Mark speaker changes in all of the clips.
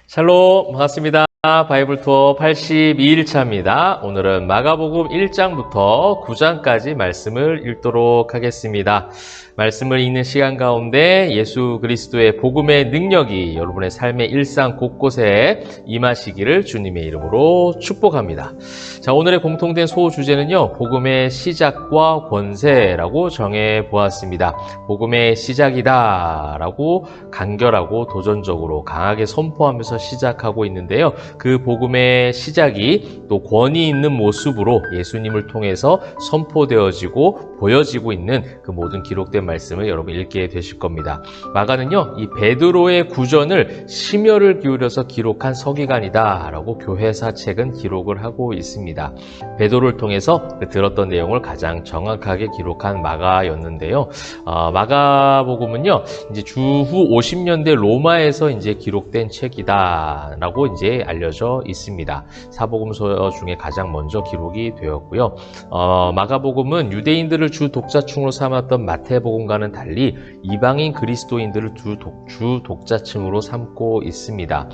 Speaker 1: 샬롬, 반갑습니다. 바이블 투어 82일차입니다. 오늘은 마가복음 1장부터 9장까지 말씀을 읽도록 하겠습니다. 말씀을 읽는 시간 가운데 예수 그리스도의 복음의 능력이 여러분의 삶의 일상 곳곳에 임하시기를 주님의 이름으로 축복합니다. 자, 오늘의 공통된 소주제는요, 복음의 시작과 권세라고 정해 보았습니다. 복음의 시작이다 라고 간결하고 도전적으로 강하게 선포하면서 시작하고 있는데요. 그 복음의 시작이 또 권위 있는 모습으로 예수님을 통해서 선포되어지고 보여지고 있는 그 모든 기록된 말씀을 여러분 읽게 되실 겁니다. 마가는요, 이 베드로의 구전을 심혈을 기울여서 기록한 서기관이다 라고 교회사 책은 기록을 하고 있습니다. 베드로를 통해서 들었던 내용을 가장 정확하게 기록한 마가였는데요. 마가복음은요, 이제 주후 50년대 로마에서 이제 기록된 책이다라고 이제 알려져 있습니다. 사복음서 중에 가장 먼저 기록이 되었고요. 마가복음은 유대인들을 주 독자층으로 삼았던 마태복음과는 달리 이방인 그리스도인들을 주 독자층으로 삼고 있습니다.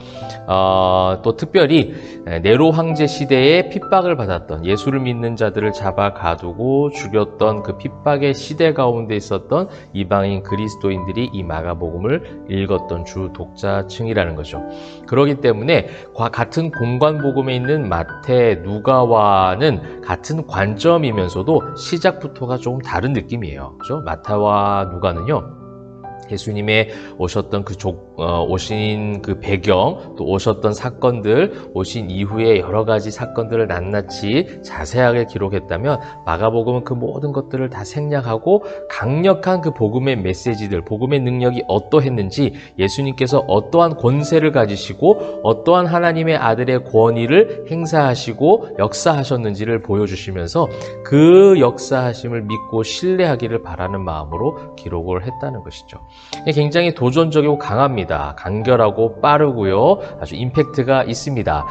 Speaker 1: 또 특별히 네로 황제 시대에 핍박을 받았던 예수를 믿는 자들을 잡아 가두고 죽였던 그 핍박의 시대 가운데 있었던 이방인 그리스도인들이 이 마가복음을 읽었던 주 독자층이라는 거죠. 그렇기 때문에 같은 공관복음에 있는 마태, 누가와는 같은 관점이면서도 시작부터가 조금 다른 느낌이에요. 그렇죠? 마태와 누가는요, 예수님의 오셨던 오신 그 배경, 또 오셨던 사건들, 오신 이후에 여러 가지 사건들을 낱낱이 자세하게 기록했다면 마가복음은 그 모든 것들을 다 생략하고 강력한 그 복음의 메시지들, 복음의 능력이 어떠했는지, 예수님께서 어떠한 권세를 가지시고 어떠한 하나님의 아들의 권위를 행사하시고 역사하셨는지를 보여주시면서 그 역사하심을 믿고 신뢰하기를 바라는 마음으로 기록을 했다는 것이죠. 굉장히 도전적이고 강합니다. 간결하고 빠르고요. 아주 임팩트가 있습니다.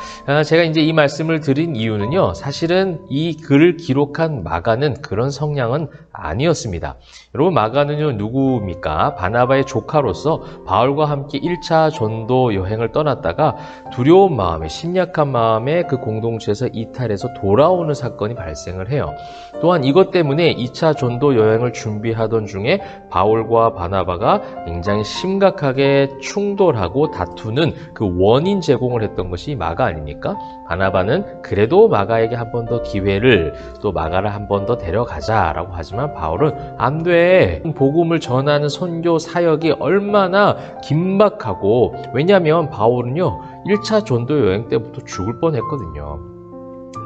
Speaker 1: 제가 이제 이 말씀을 드린 이유는요, 사실은 이 글을 기록한 마가는 그런 성향은 아니었습니다. 여러분, 마가는요, 누구입니까? 바나바의 조카로서 바울과 함께 1차 전도 여행을 떠났다가 두려운 마음에, 심약한 마음에 그 공동체에서 이탈해서 돌아오는 사건이 발생을 해요. 또한 이것 때문에 2차 전도 여행을 준비하던 중에 바울과 바나바가 굉장히 심각하게 충돌하고 다투는 그 원인 제공을 했던 것이 마가 아닙니까? 바나바는 그래도 마가에게 한 번 더 기회를, 또 마가를 한 번 더 데려가자라고 하지만 바울은 안 돼. 복음을 전하는 선교 사역이 얼마나 긴박하고, 왜냐하면 바울은요, 1차 전도 여행 때부터 죽을 뻔했거든요.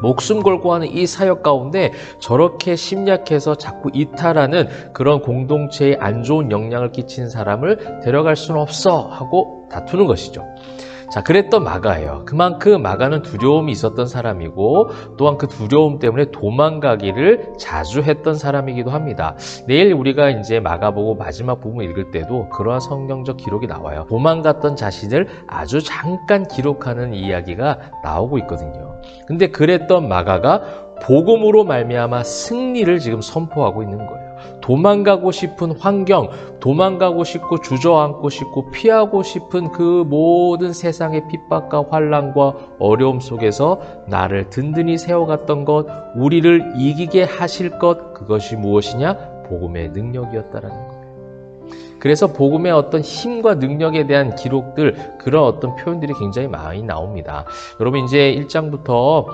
Speaker 1: 목숨 걸고 하는 이 사역 가운데 저렇게 심약해서 자꾸 이탈하는 그런 공동체에 안 좋은 영향을 끼친 사람을 데려갈 수는 없어 하고 다투는 것이죠. 자, 그랬던 마가예요. 그만큼 마가는 두려움이 있었던 사람이고, 또한 그 두려움 때문에 도망가기를 자주 했던 사람이기도 합니다. 내일 우리가 이제 마가복음 마지막 부분 읽을 때도 그러한 성경적 기록이 나와요. 도망갔던 자신을 아주 잠깐 기록하는 이야기가 나오고 있거든요. 근데 그랬던 마가가 복음으로 말미암아 승리를 지금 선포하고 있는 거예요. 도망가고 싶은 환경, 도망가고 싶고 주저앉고 싶고 피하고 싶은 그 모든 세상의 핍박과 환난과 어려움 속에서 나를 든든히 세워갔던 것, 우리를 이기게 하실 것, 그것이 무엇이냐? 복음의 능력이었다라는 거예요. 그래서 복음의 어떤 힘과 능력에 대한 기록들, 그런 어떤 표현들이 굉장히 많이 나옵니다. 여러분, 이제 1장부터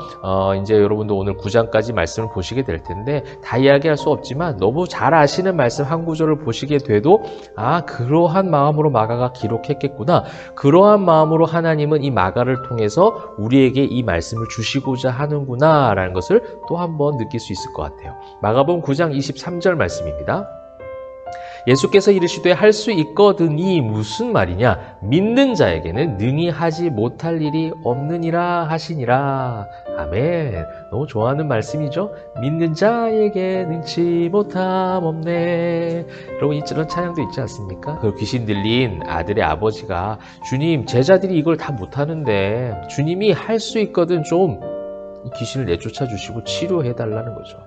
Speaker 1: 이제 여러분도 오늘 9장까지 말씀을 보시게 될 텐데 다 이야기할 수 없지만 너무 잘 아시는 말씀 한 구절을 보시게 돼도, 아, 그러한 마음으로 마가가 기록했겠구나. 그러한 마음으로 하나님은 이 마가를 통해서 우리에게 이 말씀을 주시고자 하는구나 라는 것을 또 한 번 느낄 수 있을 것 같아요. 마가복음 9장 23절 말씀입니다. 예수께서 이르시되 할 수 있거든이 무슨 말이냐? 믿는 자에게는 능히 하지 못할 일이 없느니라 하시니라. 아멘. 너무 좋아하는 말씀이죠? 믿는 자에게 능치 못함 없네. 여러분, 이런 찬양도 있지 않습니까? 그 귀신 들린 아들의 아버지가, 주님, 제자들이 이걸 다 못하는데 주님이 할 수 있거든 좀 이 귀신을 내쫓아 주시고 치료해 달라는 거죠.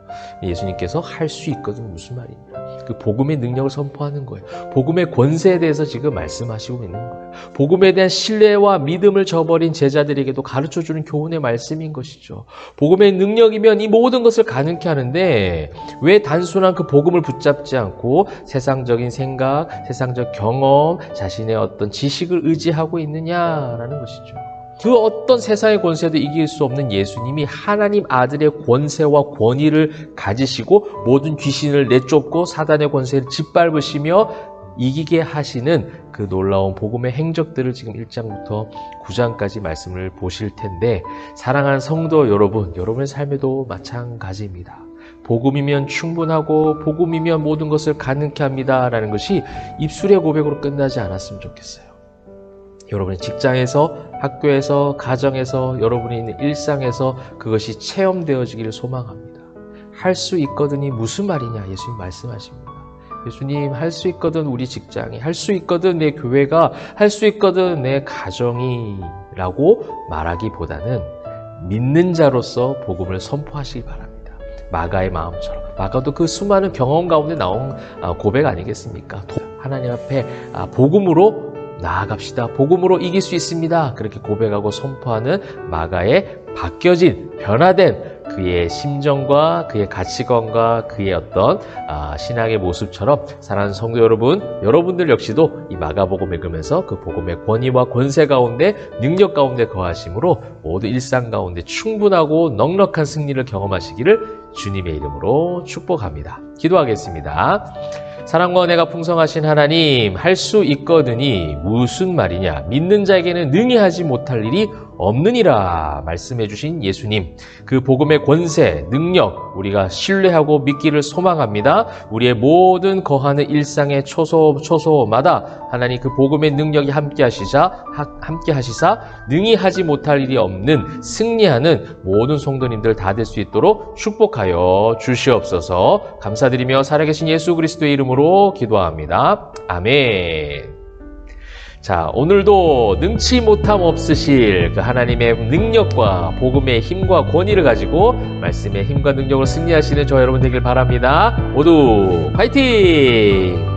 Speaker 1: 예수님께서 할 수 있거든 무슨 말이냐. 그 복음의 능력을 선포하는 거예요. 복음의 권세에 대해서 지금 말씀하시고 있는 거예요. 복음에 대한 신뢰와 믿음을 저버린 제자들에게도 가르쳐주는 교훈의 말씀인 것이죠. 복음의 능력이면 이 모든 것을 가능케 하는데 왜 단순한 그 복음을 붙잡지 않고 세상적인 생각, 세상적 경험, 자신의 어떤 지식을 의지하고 있느냐라는 것이죠. 그 어떤 세상의 권세도 이길 수 없는 예수님이 하나님 아들의 권세와 권위를 가지시고 모든 귀신을 내쫓고 사단의 권세를 짓밟으시며 이기게 하시는 그 놀라운 복음의 행적들을 지금 1장부터 9장까지 말씀을 보실 텐데, 사랑하는 성도 여러분, 여러분의 삶에도 마찬가지입니다. 복음이면 충분하고 복음이면 모든 것을 가능케 합니다 라는 것이 입술의 고백으로 끝나지 않았으면 좋겠어요. 여러분의 직장에서, 학교에서, 가정에서, 여러분이 있는 일상에서 그것이 체험되어지기를 소망합니다. 할 수 있거든이 무슨 말이냐? 예수님 말씀하십니다. 예수님, 할 수 있거든 우리 직장이, 할 수 있거든 내 교회가, 할 수 있거든 내 가정이 라고 말하기보다는 믿는 자로서 복음을 선포하시기 바랍니다. 마가의 마음처럼. 마가도 그 수많은 경험 가운데 나온 고백 아니겠습니까? 하나님 앞에 복음으로 나아갑시다. 복음으로 이길 수 있습니다. 그렇게 고백하고 선포하는 마가의 바뀌어진, 변화된 그의 심정과 그의 가치관과 그의 어떤 신앙의 모습처럼 사랑하는 성도 여러분, 여러분들 역시도 이 마가복음 읽으면서 그 복음의 권위와 권세 가운데, 능력 가운데 거하심으로 모두 일상 가운데 충분하고 넉넉한 승리를 경험하시기를 주님의 이름으로 축복합니다. 기도하겠습니다. 사랑과 은혜가 풍성하신 하나님, 할 수 있거든이 무슨 말이냐? 믿는 자에게는 능히 하지 못할 일이 없느니라 말씀해 주신 예수님, 그 복음의 권세, 능력 우리가 신뢰하고 믿기를 소망합니다. 우리의 모든 거하는 일상의 초소마다 하나님 그 복음의 능력이 함께 하시사 능히 하지 못할 일이 없는 승리하는 모든 성도님들 다 될 수 있도록 축복하여 주시옵소서. 감사드리며 살아계신 예수 그리스도의 이름으로 기도합니다. 아멘. 자, 오늘도 능치 못함 없으실 그 하나님의 능력과 복음의 힘과 권위를 가지고 말씀의 힘과 능력으로 승리하시는 저 여러분 되길 바랍니다. 모두 화이팅!